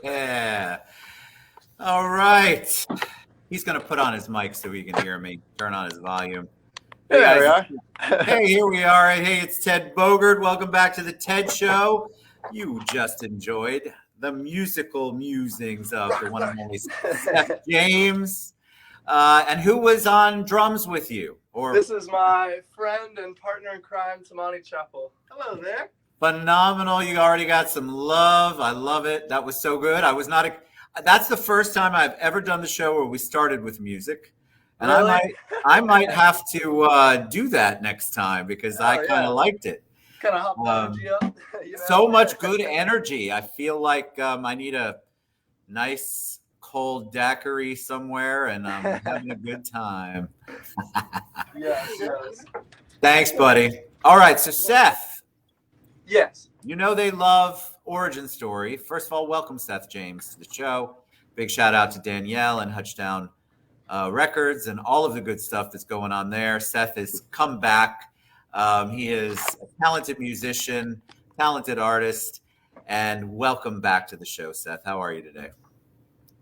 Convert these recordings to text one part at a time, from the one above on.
Yeah. All right. He's going to put on his mic so he can hear me. Turn on his volume. Hey, there we are. Hey, here we are. Hey, it's Ted Bogert. Welcome back to the Ted Show. You just enjoyed the musical musings of the one and only Seth James. And who was on drums with you? This is my friend and partner in crime, Tamani Chappell. Hello there. Phenomenal. You already got some love. I love it. That was so good. That's the first time I've ever done the show where we started with music. And really? I might have to do that next time because I kind of liked it. Kind of hop energy up. You know? So much good energy. I feel like I need a nice cold daiquiri somewhere and I'm having a good time. Yes. Thanks, buddy. All right. So Seth. Yes. You know they love Origin Story. First of all, welcome Seth James to the show. Big shout out to Danielle and Hutch Down Records and all of the good stuff that's going on there. Seth has come back. He is a talented musician, talented artist, and welcome back to the show, Seth. How are you today?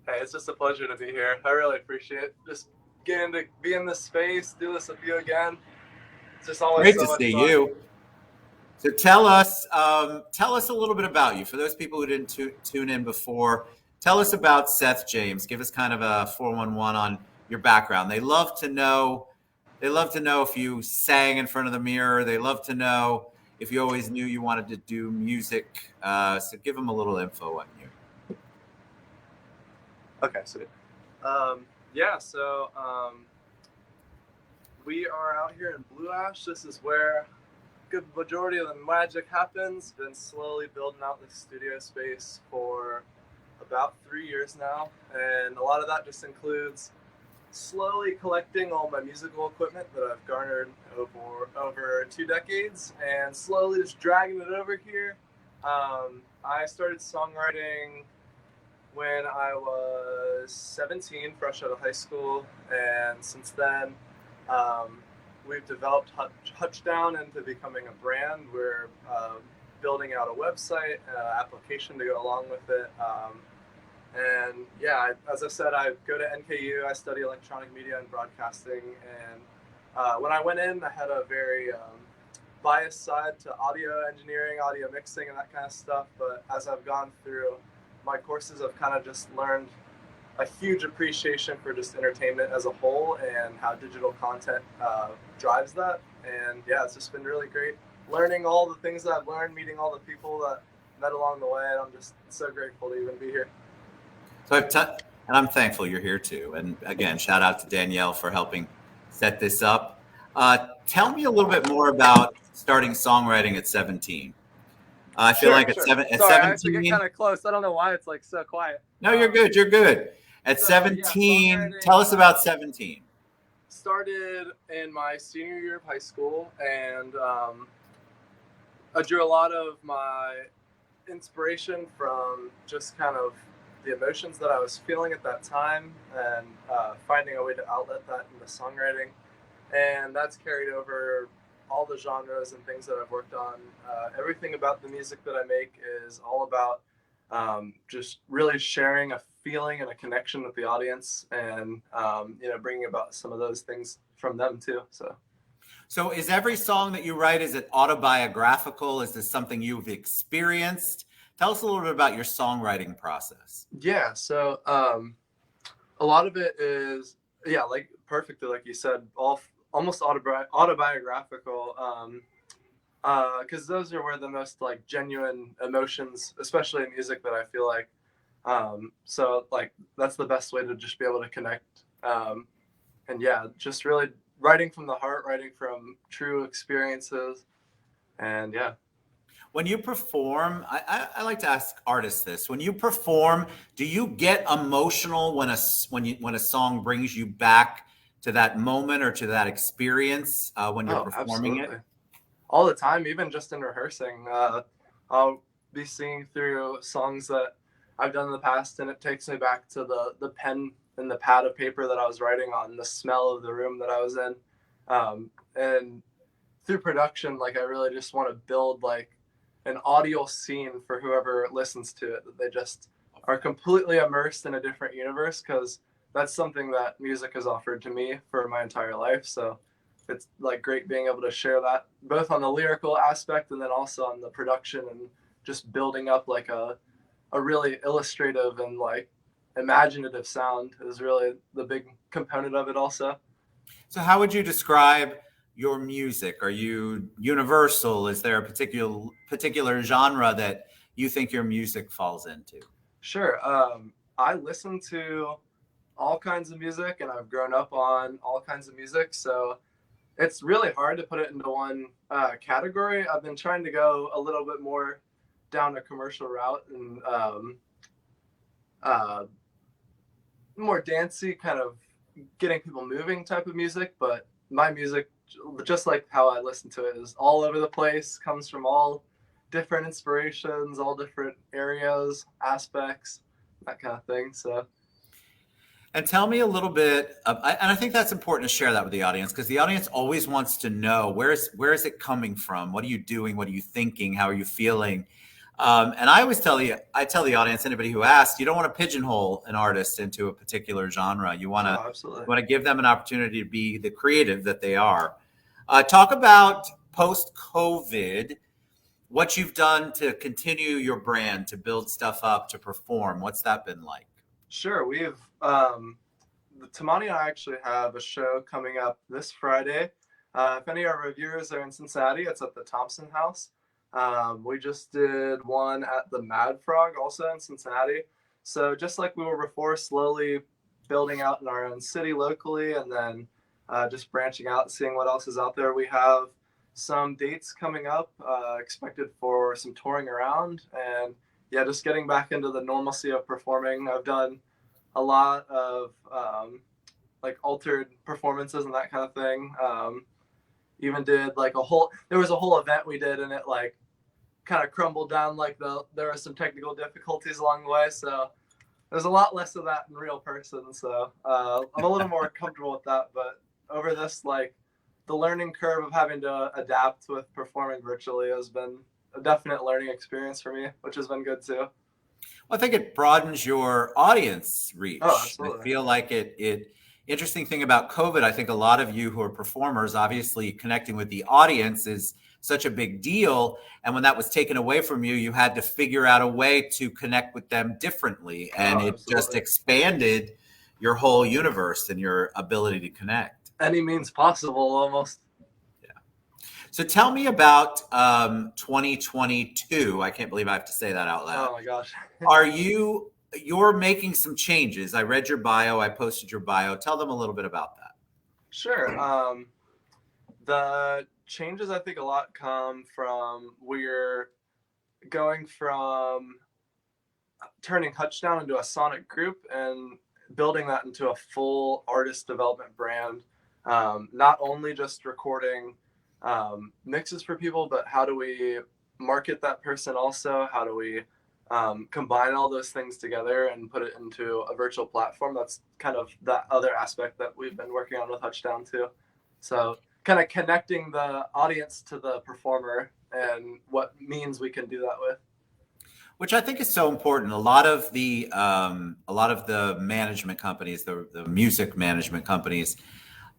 Hey, it's just a pleasure to be here. I really appreciate it. Just getting to be in this space, do this with you again. It's just always great so to much see fun. you. So tell us a little bit about you. For those people who didn't tune in before, tell us about Seth James. Give us kind of a 411 on your background. They love to know if you sang in front of the mirror. They love to know if you always knew you wanted to do music. So give them a little info on you. Okay, sweet. We are out here in Blue Ash. This is where good majority of the magic happens. Been slowly building out the studio space for about 3 years now, and a lot of that just includes slowly collecting all my musical equipment that I've garnered over 2 decades and slowly just dragging it over here. I started songwriting when I was 17, fresh out of high school, and since then we've developed Hutch Down into becoming a brand. We're building out a website, application to go along with it. As I said, I go to NKU. I study electronic media and broadcasting. And when I went in, I had a very biased side to audio engineering, audio mixing, and that kind of stuff. But as I've gone through my courses, I've kind of just learned a huge appreciation for just entertainment as a whole and how digital content drives that. And yeah, it's just been really great learning all the things that I've learned, meeting all the people that I met along the way. And I'm just so grateful to even be here. So and I'm thankful you're here too. And again, shout out to Danielle for helping set this up. Tell me a little bit more about starting songwriting at 17. I feel like at 17. Sorry, I have to get kind of close. I don't know why it's like so quiet. No, you're good. You're good. At So yeah, 17, songwriting tell us about 17. started in my senior year of high school, and I drew a lot of my inspiration from just kind of the emotions that I was feeling at that time, and finding a way to outlet that into songwriting. And that's carried over all the genres and things that I've worked on. Everything about the music that I make is all about just really sharing a feeling and a connection with the audience, and bringing about some of those things from them too. So is every song that you write, is it autobiographical? Is this something you've experienced? Tell us a little bit about your songwriting process. Yeah, so a lot of it is, yeah, like perfectly, like you said, almost autobiographical. Because those are where the most like genuine emotions, especially in music, that I feel like. So like that's the best way to just be able to connect. And yeah, just really writing from the heart, writing from true experiences, and yeah. When you perform, I like to ask artists this. When you perform, do you get emotional when a song brings you back to that moment or to that experience when you're Oh, performing it? absolutely. All the time, even just in rehearsing. I'll be singing through songs that I've done in the past, and it takes me back to the pen and the pad of paper that I was writing on, the smell of the room that I was in. And through production, like I really just want to build like an audio scene for whoever listens to it, that they just are completely immersed in a different universe, because that's something that music has offered to me for my entire life. So it's like great being able to share that both on the lyrical aspect and then also on the production, and just building up like a really illustrative and like imaginative sound is really the big component of it also. So how would you describe your music? Are you universal? Is there a particular genre that you think your music falls into? Sure. I listen to all kinds of music, and I've grown up on all kinds of music. So it's really hard to put it into one category. I've been trying to go a little bit more down a commercial route, and uh, more dancey, kind of getting people moving type of music. But my music, just like how I listen to it, is all over the place, comes from all different inspirations, all different areas, aspects, that kind of thing. So And tell me a little bit, and I think that's important to share that with the audience, because the audience always wants to know where is it coming from? What are you doing? What are you thinking? How are you feeling? And I always I tell the audience, anybody who asks, you don't want to pigeonhole an artist into a particular genre. You want oh, absolutely. to give them an opportunity to be the creative that they are. Talk about post-COVID, what you've done to continue your brand, to build stuff up, to perform. What's that been like? Sure, we've Tamani and I actually have a show coming up this Friday. If any of our viewers are in Cincinnati, it's at the Thompson House. We just did one at the Mad Frog, also in Cincinnati. So just like we were before, slowly building out in our own city locally, and then just branching out, seeing what else is out there. We have some dates coming up, expected for some touring around, and yeah, just getting back into the normalcy of performing. I've done a lot of like altered performances and that kind of thing. Even did like there was a whole event we did, and it like kind of crumbled down. Like there were some technical difficulties along the way, so there's a lot less of that in real person. So I'm a little more comfortable with that. But over this, like the learning curve of having to adapt with performing virtually has been a definite learning experience for me, which has been good too. Well, I think it broadens your audience reach. Oh, I absolutely. feel like interesting thing about COVID, I think a lot of you who are performers, obviously connecting with the audience is such a big deal. And when that was taken away from you, you had to figure out a way to connect with them differently. And Oh, it just absolutely. expanded your whole universe and your ability to connect. Any means possible, almost. So tell me about 2022. I can't believe I have to say that out loud. Oh my gosh. You're making some changes. I read your bio. I posted your bio. Tell them a little bit about that. Sure. The changes, I think a lot come from we're going from turning Hutch Down into a sonic group, and building that into a full artist development brand. Not only just recording mixes for people, but how do we market that person also? How do we combine all those things together and put it into a virtual platform? That's kind of that other aspect that we've been working on with Hutch Down too. So kind of connecting the audience to the performer and what means we can do that with. Which I think is so important. A lot of the management companies, the music management companies,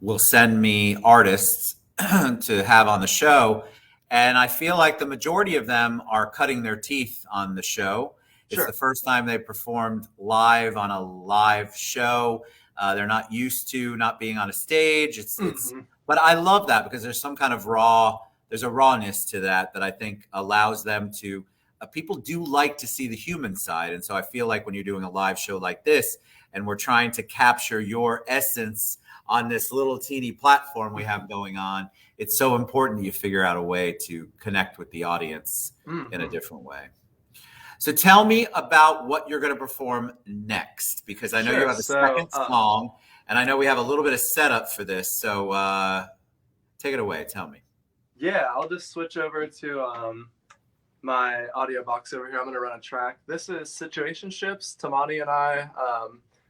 will send me artists to have on the show, and I feel like the majority of them are cutting their teeth on the show. It's Sure. the first time they performed live on a live show. They're not used to not being on a stage. But I love that because there's some kind of there's a rawness to that I think allows them to. People do like to see the human side. And so I feel like when you're doing a live show like this and we're trying to capture your essence on this little teeny platform we have going on, it's so important that you figure out a way to connect with the audience in a different way. So tell me about what you're going to perform next, because I know you have a second song, and I know we have a little bit of setup for this. So take it away. Tell me. Yeah, I'll just switch over to my audio box over here. I'm going to run a track. This is Situationships. Tamani and I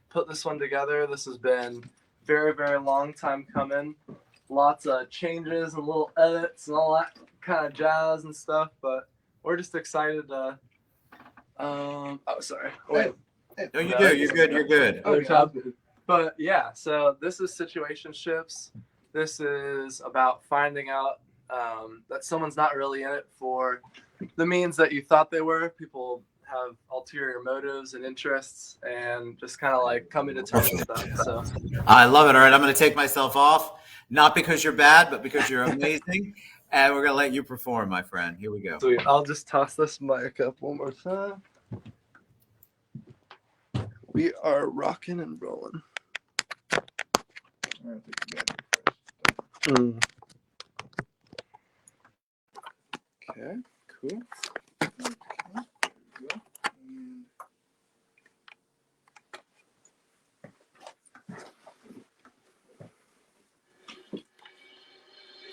put this one together. This has been very, very long time coming. Lots of changes and little edits and all that kind of jazz and stuff, but we're just excited to oh, sorry. Wait. No, you do. You're good. You're good. Okay. But yeah, so this is Situationships. This is about finding out that someone's not really in it for the means that you thought they were. People have ulterior motives and interests, and just kind of like coming to terms with that. So I love it. All right, I'm going to take myself off, not because you're bad, but because you're amazing. And we're going to let you perform, my friend. Here we go. Sweet. I'll just toss this mic up one more time. We are rocking and rolling. Okay, cool.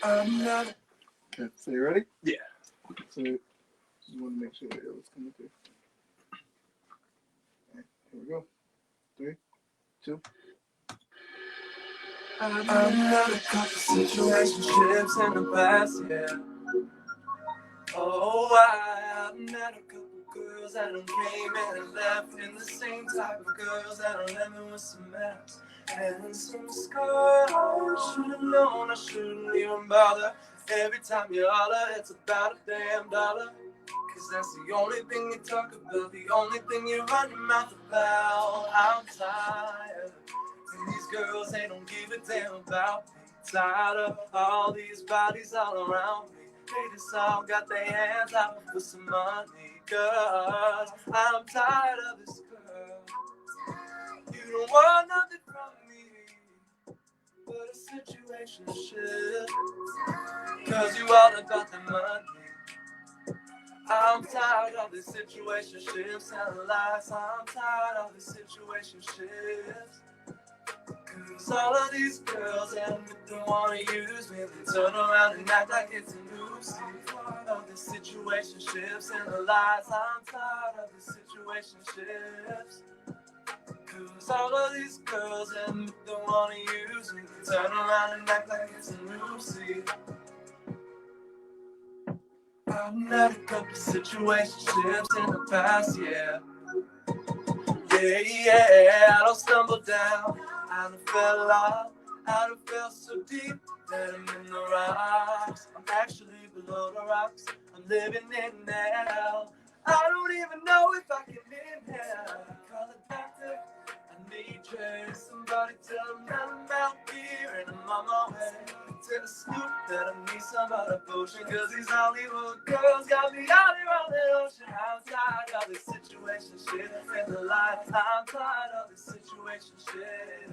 I'm not. Okay, so you ready? Yeah. So just want to make sure it was coming through. Okay, here we go. 3, 2. I've had a couple situationships in the past, yeah. Oh, I've met a couple girls that done came and left, and the same type of girls that done left me with some mess and some scars. Should've known I shouldn't even bother. Every time you holler, it's about $1 'cause that's the only thing you talk about, the only thing you run your mouth about. I'm tired. These girls, they don't give a damn about me. Tired of all these bodies all around me. They just all got their hands out for some money. Cause I'm tired of this girl. You don't want nothing from me but a situationship. Cause you all about the money. I'm tired of these situationships and lies. I'm tired of these situationships. Cause all of these girls and they wanna use me. They turn around and act like it's a new scene. Of these situationships and the lies. I'm tired of these situationships. Cause all of these girls and they wanna use me. They turn around and act like it's a new scene. I've met a couple situationships in the past, yeah. Yeah, I don't stumble down. I done fell off, I done fell so deep that I'm in the rocks. I'm actually below the rocks, I'm living in hell. I don't even know if I can inhale. Call a doctor, I need Jay. Somebody tell him that I'm out here and I'm on my way. Tell the scoop that I need some other potion. Cause these Hollywood girls got me out here on the ocean. I'm tired of this situation shit and the life. I'm tired of this situation shit.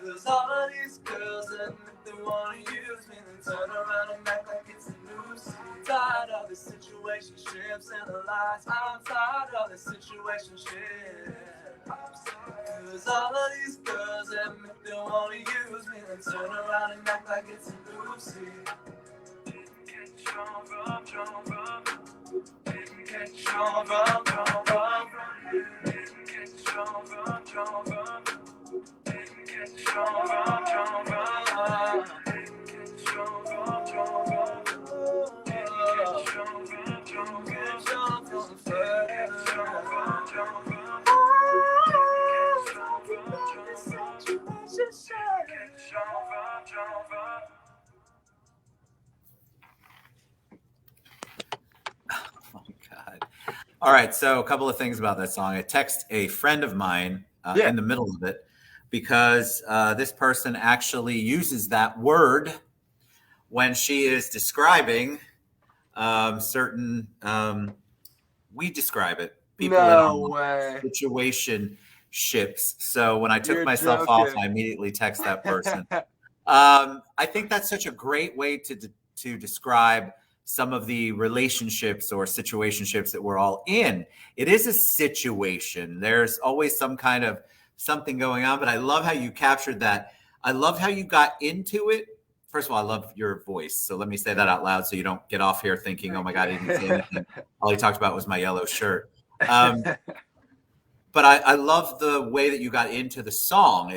Cause all of these girls admit they wanna use me, then turn around and act like it's a new scene. Tired of this situationships and the lies. I'm tired of this situationship. Cause Cause all of these girls admit they wanna use me and turn around and act like it's a Lucy. Didn't catch on, didn't catch on, didn't catch on, didn't catch on, didn't catch Oh my God. All right. So a couple of things about that song. I text a friend of mine in the middle of it because this person actually uses that word when she is describing certain, we describe it. People No in way. situation ships. So when I took You're myself joking. off, I immediately text that person. I think that's such a great way to describe some of the relationships or situationships that we're all in. It is a situation. There's always some kind of something going on, but I love how you captured that. I love how you got into it. First of all, I love your voice. So let me say that out loud so you don't get off here thinking, oh my God, he didn't say anything. All he talked about was my yellow shirt. But I love the way that you got into the song.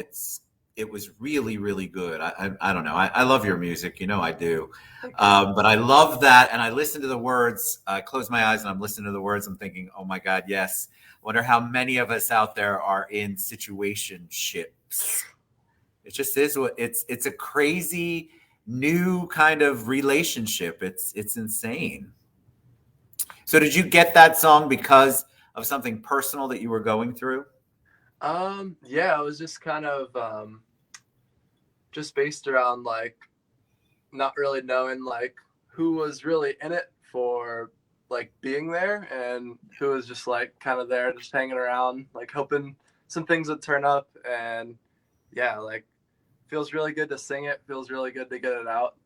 It was really, really good. I don't know. I love your music. You know I do. But I love that. And I listen to the words. I close my eyes and I'm listening to the words. I'm thinking, oh my God, yes. Wonder how many of us out there are in situationships. It just is what it's a crazy new kind of relationship. It's insane. So did you get that song because of something personal that you were going through? Yeah, it was just kind of just based around like not really knowing like who was really in it for like being there and who was just like kind of there just hanging around, like hoping some things would turn up. And yeah, like feels really good to sing it, feels really good to get it out.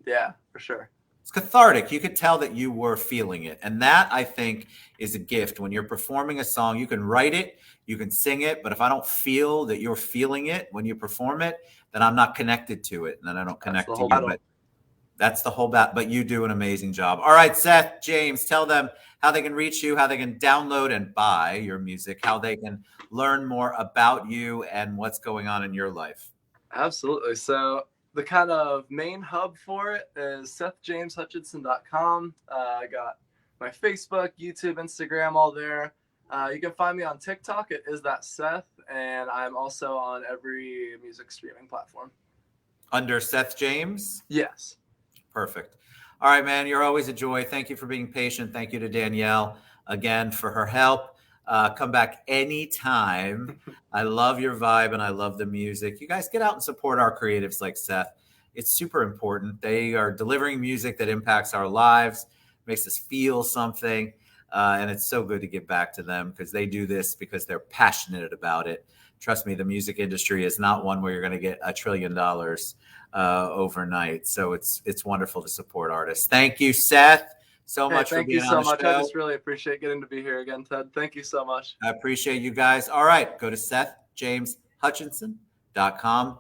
Yeah, for sure. It's cathartic. You could tell that you were feeling it. And that, I think, is a gift. When you're performing a song, you can write it, you can sing it, but if I don't feel that you're feeling it when you perform it, then I'm not connected to it, and then I don't connect to you. But that's the whole bat. But you do an amazing job. All right, Seth James, tell them how they can reach you, how they can download and buy your music, how they can learn more about you and what's going on in your life. Absolutely. So the kind of main hub for it is SethJamesHutchinson.com. I got my Facebook, YouTube, Instagram, all there. You can find me on TikTok. It is that Seth, and I'm also on every music streaming platform. Under Seth James? Yes. Perfect. All right, man. You're always a joy. Thank you for being patient. Thank you to Danielle again for her help. Come back anytime. I love your vibe and I love the music. You guys get out and support our creatives like Seth. It's super important. They are delivering music that impacts our lives, makes us feel something. And it's so good to give back to them because they do this because they're passionate about it. Trust me, the music industry is not one where you're going to get $1 trillion overnight. So it's wonderful to support artists. Thank you, Seth, so much for being on the show. Thank you so much. I just really appreciate getting to be here again, Ted. Thank you so much. I appreciate you guys. All right, go to SethJamesHutchinson.com.